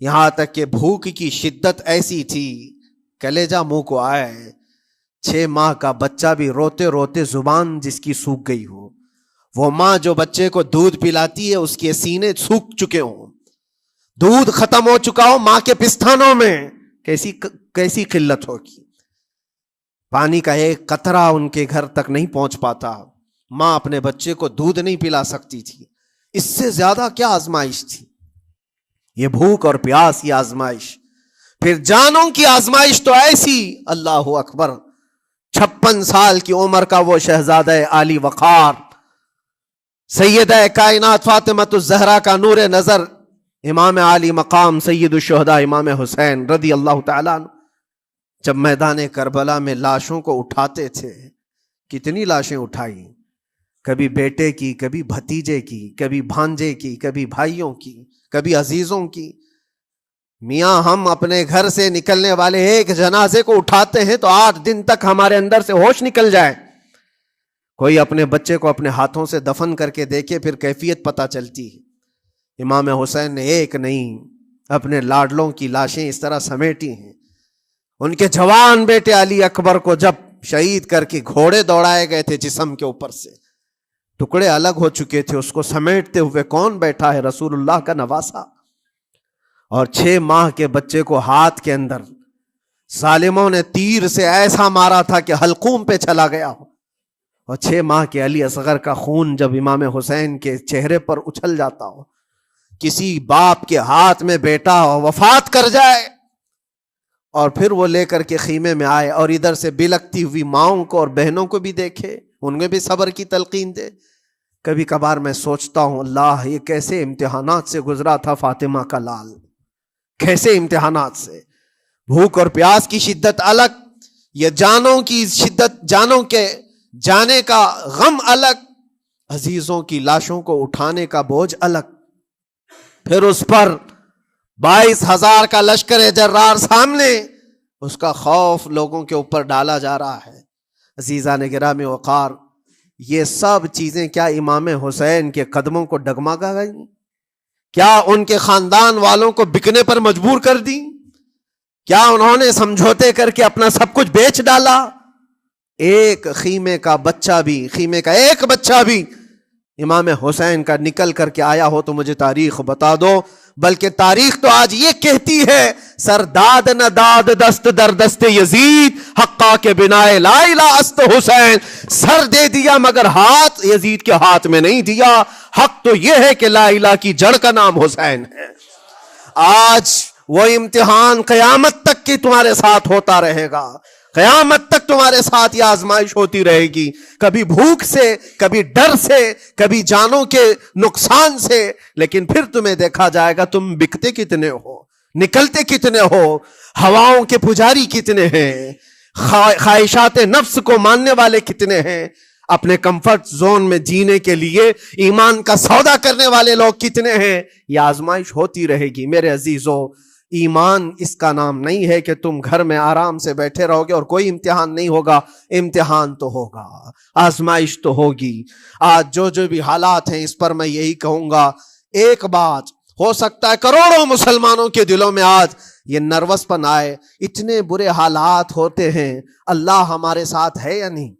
یہاں تک کہ بھوک کی شدت ایسی تھی کلیجہ منہ کو آئے، 6 ماہ کا بچہ بھی روتے روتے زبان جس کی سوکھ گئی ہو، وہ ماں جو بچے کو دودھ پلاتی ہے اس کے سینے سوکھ چکے ہوں، دودھ ختم ہو چکا ہو ماں کے پستانوں میں، کیسی قلت ہوگی۔ پانی کا ایک قطرہ ان کے گھر تک نہیں پہنچ پاتا، ماں اپنے بچے کو دودھ نہیں پلا سکتی تھی، اس سے زیادہ کیا آزمائش تھی؟ یہ بھوک اور پیاس کی آزمائش، پھر جانوں کی آزمائش تو ایسی، اللہ اکبر، 56 سال کی عمر کا وہ شہزادہ عالی وقار، سیدہ کائنات فاطمۃ الزہرا کا نور نظر، امام عالی مقام سید الشہداء امام حسین رضی اللہ تعالیٰ عنہ، جب میدان کربلا میں لاشوں کو اٹھاتے تھے، کتنی لاشیں اٹھائی، کبھی بیٹے کی، کبھی بھتیجے کی، کبھی بھانجے کی، کبھی بھائیوں کی، کبھی عزیزوں کی۔ میاں ہم اپنے گھر سے نکلنے والے ایک جنازے کو اٹھاتے ہیں تو 8 دن تک ہمارے اندر سے ہوش نکل جائے۔ کوئی اپنے بچے کو اپنے ہاتھوں سے دفن کر کے دیکھے، پھر کیفیت پتہ چلتی ہے۔ امام حسین نے ایک نہیں اپنے لاڈلوں کی لاشیں اس طرح سمیٹی ہیں۔ ان کے جوان بیٹے علی اکبر کو جب شہید کر کے گھوڑے دوڑائے گئے تھے جسم کے اوپر سے، ٹکڑے الگ ہو چکے تھے، اس کو سمیٹتے ہوئے کون بیٹھا ہے؟ رسول اللہ کا نواسا۔ اور 6 ماہ کے بچے کو ہاتھ کے اندر ظالموں نے تیر سے ایسا مارا تھا کہ حلقوم پہ چلا گیا ہو، اور 6 ماہ کے علی اصغر کا خون جب امام حسین کے چہرے پر اچھل جاتا ہو، کسی باپ کے ہاتھ میں بیٹا وفات کر جائے اور پھر وہ لے کر کے خیمے میں آئے اور ادھر سے بلکتی ہوئی ماؤں کو اور بہنوں کو بھی دیکھے، ان میں بھی صبر کی تلقین دے۔ کبھی کبھار میں سوچتا ہوں اللہ یہ کیسے امتحانات سے گزرا تھا فاطمہ کا لال، کیسے امتحانات سے، بھوک اور پیاس کی شدت الگ، یہ جانوں کی شدت، جانوں کے جانے کا غم الگ، عزیزوں کی لاشوں کو اٹھانے کا بوجھ الگ، پھر اس پر 22,000 کا لشکر جرار سامنے، اس کا خوف لوگوں کے اوپر ڈالا جا رہا ہے۔ عزیزان گرامی وقار، یہ سب چیزیں کیا امام حسین کے قدموں کو ڈگمگا گئیں؟ کیا ان کے خاندان والوں کو بکنے پر مجبور کر دی؟ کیا انہوں نے سمجھوتے کر کے اپنا سب کچھ بیچ ڈالا؟ ایک خیمے کا بچہ بھی، خیمے کا ایک بچہ بھی امام حسین کا نکل کر کے آیا ہو تو مجھے تاریخ بتا دو، بلکہ تاریخ تو آج یہ کہتی ہے سرداد نہ داد دست در دست یزید، حقا کے بنا لا الہ است حسین، سر دے دیا مگر ہاتھ یزید کے ہاتھ میں نہیں دیا۔ حق تو یہ ہے کہ لا الہ کی جڑ کا نام حسین ہے۔ آج وہ امتحان قیامت تک کی تمہارے ساتھ ہوتا رہے گا، قیامت تک تمہارے ساتھ یہ آزمائش ہوتی رہے گی، کبھی بھوک سے، کبھی ڈر سے، کبھی جانوں کے نقصان سے، لیکن پھر تمہیں دیکھا جائے گا تم بکتے کتنے ہو، نکلتے کتنے ہو، ہواؤں کے پجاری کتنے ہیں، خواہشات نفس کو ماننے والے کتنے ہیں، اپنے کمفرٹ زون میں جینے کے لیے ایمان کا سودا کرنے والے لوگ کتنے ہیں۔ یہ آزمائش ہوتی رہے گی میرے عزیزو۔ ایمان اس کا نام نہیں ہے کہ تم گھر میں آرام سے بیٹھے رہو گے اور کوئی امتحان نہیں ہوگا، امتحان تو ہوگا، آزمائش تو ہوگی۔ آج جو بھی حالات ہیں اس پر میں یہی کہوں گا، ایک بات ہو سکتا ہے کروڑوں مسلمانوں کے دلوں میں آج یہ نروس پن آئے، اتنے برے حالات ہوتے ہیں، اللہ ہمارے ساتھ ہے یا نہیں؟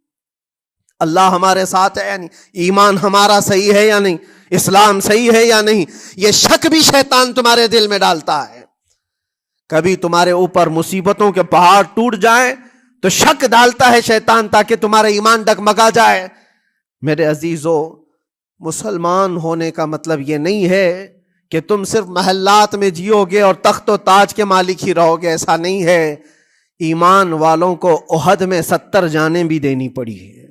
اللہ ہمارے ساتھ ہے یا نہیں؟ ایمان ہمارا صحیح ہے یا نہیں؟ اسلام صحیح ہے یا نہیں؟ یہ شک بھی شیطان تمہارے دل میں ڈالتا ہے۔ کبھی تمہارے اوپر مصیبتوں کے پہاڑ ٹوٹ جائیں تو شک ڈالتا ہے شیطان تاکہ تمہارا ایمان ڈگمگا جائے۔ میرے عزیزو، مسلمان ہونے کا مطلب یہ نہیں ہے کہ تم صرف محلات میں جیو گے اور تخت و تاج کے مالک ہی رہو گے، ایسا نہیں ہے۔ ایمان والوں کو احد میں 70 جانیں بھی دینی پڑی ہے،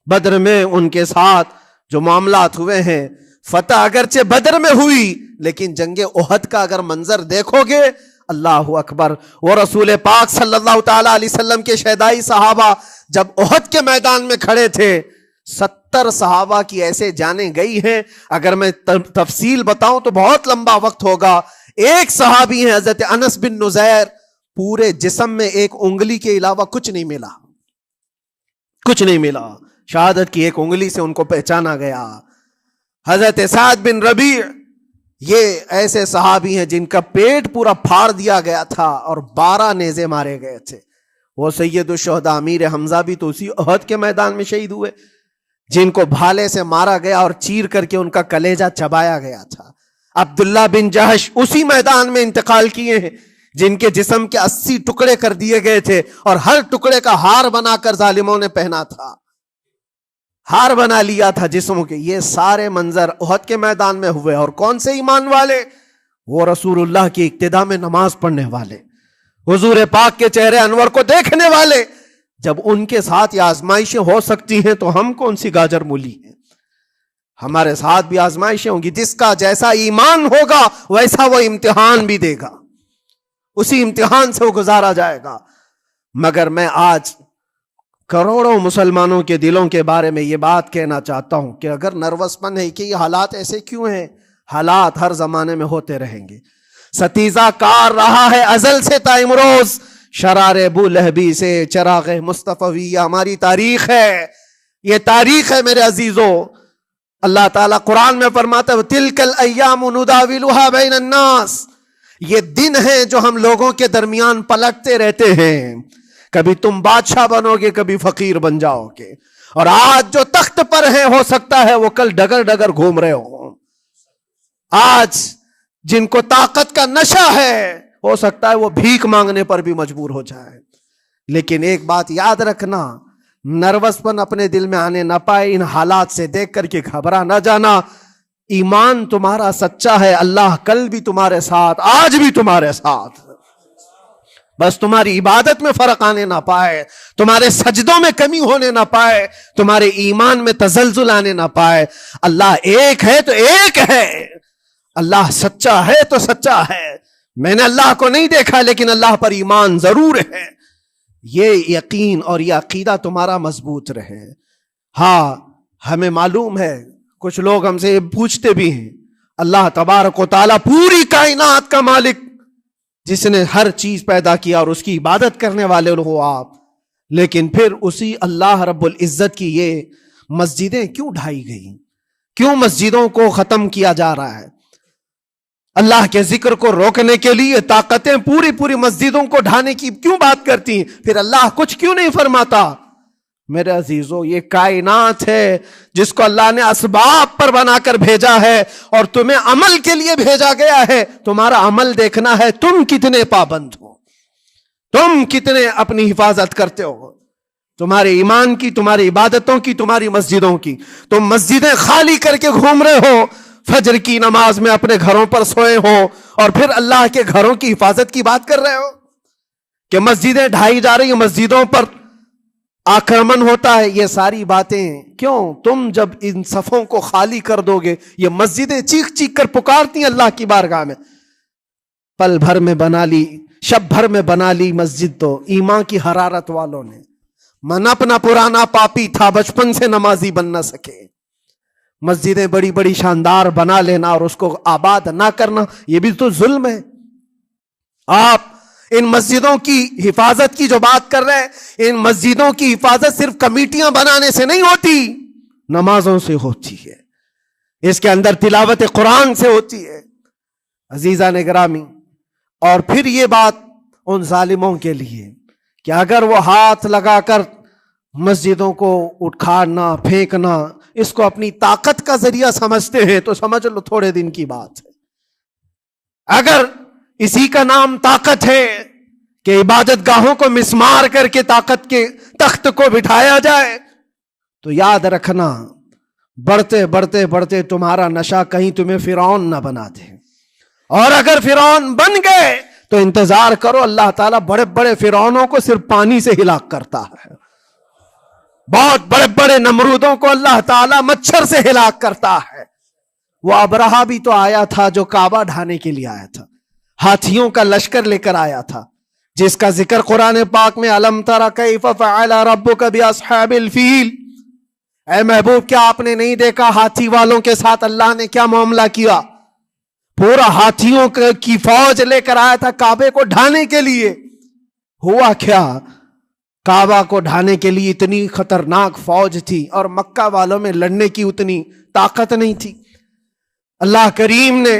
بدر میں ان کے ساتھ جو معاملات ہوئے ہیں، فتح اگرچہ بدر میں ہوئی لیکن جنگ احد کا اگر منظر دیکھو گے، اللہ اکبر، وہ رسول پاک صلی اللہ تعالی علیہ وسلم کے شہدائی صحابہ جب احد کے میدان میں کھڑے تھے، 70 صحابہ کی ایسے جانیں گئی ہیں، اگر میں تفصیل بتاؤں تو بہت لمبا وقت ہوگا۔ ایک صحابی ہیں حضرت انس بن نزیر، پورے جسم میں ایک انگلی کے علاوہ کچھ نہیں ملا، کچھ نہیں ملا، شہادت کی ایک انگلی سے ان کو پہچانا گیا۔ حضرت سعد بن ربیع، یہ ایسے صحابی ہیں جن کا پیٹ پورا پھاڑ دیا گیا تھا اور 12 نیزے مارے گئے تھے. وہ سید الشہداء امیر حمزہ بھی تو اسی احد کے میدان میں شہید ہوئے، جن کو بھالے سے مارا گیا اور چیر کر کے ان کا کلیجہ چبایا گیا تھا. عبداللہ بن جہش اسی میدان میں انتقال کیے ہیں، جن کے جسم کے 80 ٹکڑے کر دیے گئے تھے اور ہر ٹکڑے کا ہار بنا کر ظالموں نے پہنا تھا، ہار بنا لیا تھا جسموں کے. یہ سارے منظر احد کے میدان میں ہوئے. اور کون سے ایمان والے؟ وہ رسول اللہ کی اقتداء میں نماز پڑھنے والے، حضور پاک کے چہرے انور کو دیکھنے والے. جب ان کے ساتھ یہ آزمائشیں ہو سکتی ہیں تو ہم کون سی گاجر مولی ہیں؟ ہمارے ساتھ بھی آزمائشیں ہوں گی. جس کا جیسا ایمان ہوگا ویسا وہ امتحان بھی دے گا، اسی امتحان سے وہ گزارا جائے گا. مگر میں آج کروڑوں مسلمانوں کے دلوں کے بارے میں یہ بات کہنا چاہتا ہوں کہ اگر نروس پن ہے کہ یہ حالات ایسے کیوں ہیں، حالات ہر زمانے میں ہوتے رہیں گے. ستیزہ کار رہا ہے ازل سے تا امروز، شرار ابو لہبی سے چراغ مصطفی. یہ ہماری تاریخ ہے، یہ تاریخ ہے میرے عزیزوں. اللہ تعالیٰ قرآن میں فرماتا ہے تِلْكَ الْأَيَّامُ نُدَاوِلُهَا بَيْنَ النَّاسِ. یہ دن ہیں جو ہم لوگوں کے درمیان پلٹتے رہتے ہیں. کبھی تم بادشاہ بنو گے، کبھی فقیر بن جاؤ گے. اور آج جو تخت پر ہیں ہو سکتا ہے وہ کل ڈگر ڈگر گھوم رہے ہوں. آج جن کو طاقت کا نشہ ہے ہو سکتا ہے وہ بھیک مانگنے پر بھی مجبور ہو جائے. لیکن ایک بات یاد رکھنا، نروس پن اپنے دل میں آنے نہ پائے. ان حالات سے دیکھ کر کے گھبرا نہ جانا. ایمان تمہارا سچا ہے، اللہ کل بھی تمہارے ساتھ، آج بھی تمہارے ساتھ. بس تمہاری عبادت میں فرق آنے نہ پائے، تمہارے سجدوں میں کمی ہونے نہ پائے، تمہارے ایمان میں تزلزل آنے نہ پائے. اللہ ایک ہے تو ایک ہے، اللہ سچا ہے تو سچا ہے. میں نے اللہ کو نہیں دیکھا لیکن اللہ پر ایمان ضرور ہے. یہ یقین اور یہ عقیدہ تمہارا مضبوط رہے. ہاں ہمیں معلوم ہے، کچھ لوگ ہم سے پوچھتے بھی ہیں، اللہ تبارک و تعالیٰ پوری کائنات کا مالک جس نے ہر چیز پیدا کیا اور اس کی عبادت کرنے والے ہو آپ، لیکن پھر اسی اللہ رب العزت کی یہ مسجدیں کیوں ڈھائی گئی؟ کیوں مسجدوں کو ختم کیا جا رہا ہے؟ اللہ کے ذکر کو روکنے کے لیے طاقتیں پوری مسجدوں کو ڈھانے کی کیوں بات کرتی ہیں؟ پھر اللہ کچھ کیوں نہیں فرماتا؟ میرے عزیزو، یہ کائنات ہے جس کو اللہ نے اسباب پر بنا کر بھیجا ہے اور تمہیں عمل کے لیے بھیجا گیا ہے. تمہارا عمل دیکھنا ہے، تم کتنے پابند ہو، تم کتنے اپنی حفاظت کرتے ہو، تمہارے ایمان کی، تمہاری عبادتوں کی، تمہاری مسجدوں کی. تم مسجدیں خالی کر کے گھوم رہے ہو، فجر کی نماز میں اپنے گھروں پر سوئے ہو اور پھر اللہ کے گھروں کی حفاظت کی بات کر رہے ہو کہ مسجدیں ڈھائی جا رہی ہیں، مسجدوں پر آکرمن ہوتا ہے. یہ ساری باتیں کیوں؟ تم جب ان صفوں کو خالی کر دو گے، یہ مسجدیں چیخ چیخ کر پکارتی ہیں اللہ کی بارگاہ میں. پل بھر میں بنا لی، شب بھر میں بنا لی مسجد تو ایمان کی حرارت والوں نے. من اپنا پرانا پاپی تھا، بچپن سے نمازی بن نہ سکے. مسجدیں بڑی بڑی شاندار بنا لینا اور اس کو آباد نہ کرنا، یہ بھی تو ظلم ہے. آپ ان مسجدوں کی حفاظت کی جو بات کر رہے ہیں، ان مسجدوں کی حفاظت صرف کمیٹیاں بنانے سے نہیں ہوتی، نمازوں سے ہوتی ہے، اس کے اندر تلاوت قرآن سے ہوتی ہے. عزیزان گرامی، اور پھر یہ بات ان ظالموں کے لیے کہ اگر وہ ہاتھ لگا کر مسجدوں کو اٹھانا پھینکنا اس کو اپنی طاقت کا ذریعہ سمجھتے ہیں تو سمجھ لو تھوڑے دن کی بات ہے. اگر اسی کا نام طاقت ہے کہ عبادت گاہوں کو مسمار کر کے طاقت کے تخت کو بٹھایا جائے، تو یاد رکھنا بڑھتے بڑھتے بڑھتے تمہارا نشہ کہیں تمہیں فرعون نہ بنا دے. اور اگر فرعون بن گئے تو انتظار کرو، اللہ تعالیٰ بڑے بڑے فرعونوں کو صرف پانی سے ہلاک کرتا ہے. بہت بڑے بڑے نمرودوں کو اللہ تعالیٰ مچھر سے ہلاک کرتا ہے. وہ ابرہہ بھی تو آیا تھا جو کعبہ ڈھانے کے لیے آیا تھا، ہاتھیوں کا لشکر لے کر آیا تھا، جس کا ذکر قرآن پاک میں الم تر کیف فعل ربک باصحاب الفیل. اے محبوب، کیا آپ نے نہیں دیکھا ہاتھی والوں کے ساتھ اللہ نے کیا معاملہ کیا؟ پورا ہاتھیوں کی فوج لے کر آیا تھا کعبے کو ڈھانے کے لیے. ہوا کیا؟ کعبہ کو ڈھانے کے لیے اتنی خطرناک فوج تھی اور مکہ والوں میں لڑنے کی اتنی طاقت نہیں تھی. اللہ کریم نے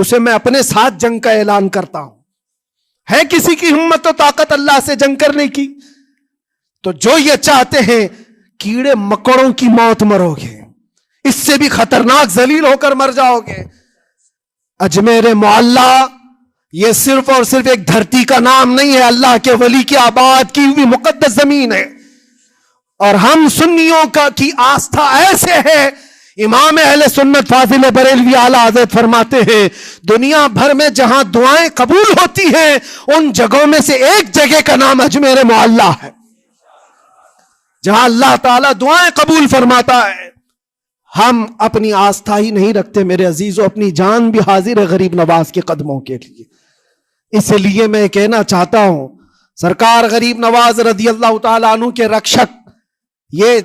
اسے میں اپنے ساتھ جنگ کا اعلان کرتا ہوں. ہے کسی کی ہمت و طاقت اللہ سے جنگ کرنے کی؟ تو جو یہ چاہتے ہیں کیڑے مکڑوں کی موت مرو گے، اس سے بھی خطرناک ذلیل ہو کر مر جاؤ گے. اجمیر معلیٰ یہ صرف اور صرف ایک دھرتی کا نام نہیں ہے، اللہ کے ولی کی آباد کی ہوئی مقدس زمین ہے. اور ہم سنیوں کی آستھا ایسے ہے، امام اہل سنت فاضل بریلوی اعلیٰ حضرت فرماتے ہیں دنیا بھر میں جہاں دعائیں قبول ہوتی ہیں ان جگہوں میں سے ایک جگہ کا نام اجمیر معلیٰ ہے، جہاں اللہ تعالیٰ دعائیں قبول فرماتا ہے. ہم اپنی آستھا ہی نہیں رکھتے میرے عزیزوں، اپنی جان بھی حاضر ہے غریب نواز کے قدموں کے لیے. اس لیے میں کہنا چاہتا ہوں سرکار غریب نواز رضی اللہ تعالیٰ عنہ کے رکشک، یہ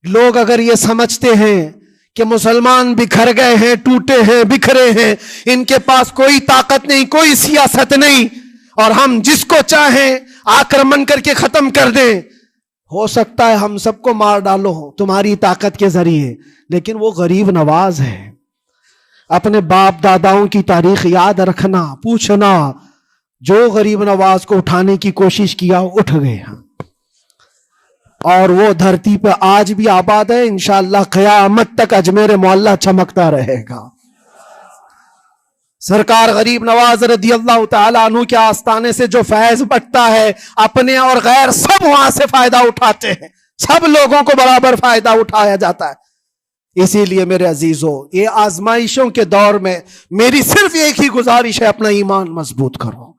لوگ اگر یہ سمجھتے ہیں کہ مسلمان بکھر گئے ہیں، ٹوٹے ہیں، بکھرے ہیں، ان کے پاس کوئی طاقت نہیں، کوئی سیاست نہیں، اور ہم جس کو چاہیں آکرمن کر کے ختم کر دیں، ہو سکتا ہے ہم سب کو مار ڈالو تمہاری طاقت کے ذریعے، لیکن وہ غریب نواز ہے. اپنے باپ داداؤں کی تاریخ یاد رکھنا، پوچھنا، جو غریب نواز کو اٹھانے کی کوشش کیا اٹھ گئے ہیں، اور وہ دھرتی پہ آج بھی آباد ہے. انشاءاللہ قیامت تک اجمیر معلیٰ چمکتا رہے گا. سرکار غریب نواز رضی اللہ تعالیٰ عنہ کے آستانے سے جو فیض بٹتا ہے، اپنے اور غیر سب وہاں سے فائدہ اٹھاتے ہیں، سب لوگوں کو برابر فائدہ اٹھایا جاتا ہے. اسی لیے میرے عزیزوں یہ آزمائشوں کے دور میں میری صرف ایک ہی گزارش ہے، اپنا ایمان مضبوط کرو،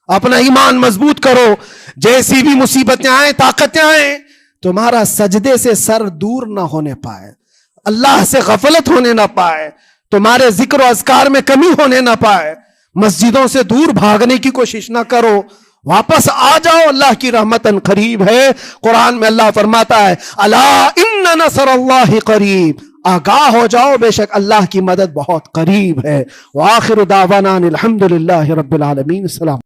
اپنا ایمان مضبوط کرو. جیسی بھی مصیبتیں آئیں، طاقتیں آئیں، تمہارا سجدے سے سر دور نہ ہونے پائے، اللہ سے غفلت ہونے نہ پائے، تمہارے ذکر و اذکار میں کمی ہونے نہ پائے. مسجدوں سے دور بھاگنے کی کوشش نہ کرو، واپس آ جاؤ، اللہ کی رحمت قریب ہے. قرآن میں اللہ فرماتا ہے الا ان نصر اللہ قریب، آگاہ ہو جاؤ بے شک اللہ کی مدد بہت قریب ہے. وآخر دعوانا الحمدللہ رب العالمین. السلام.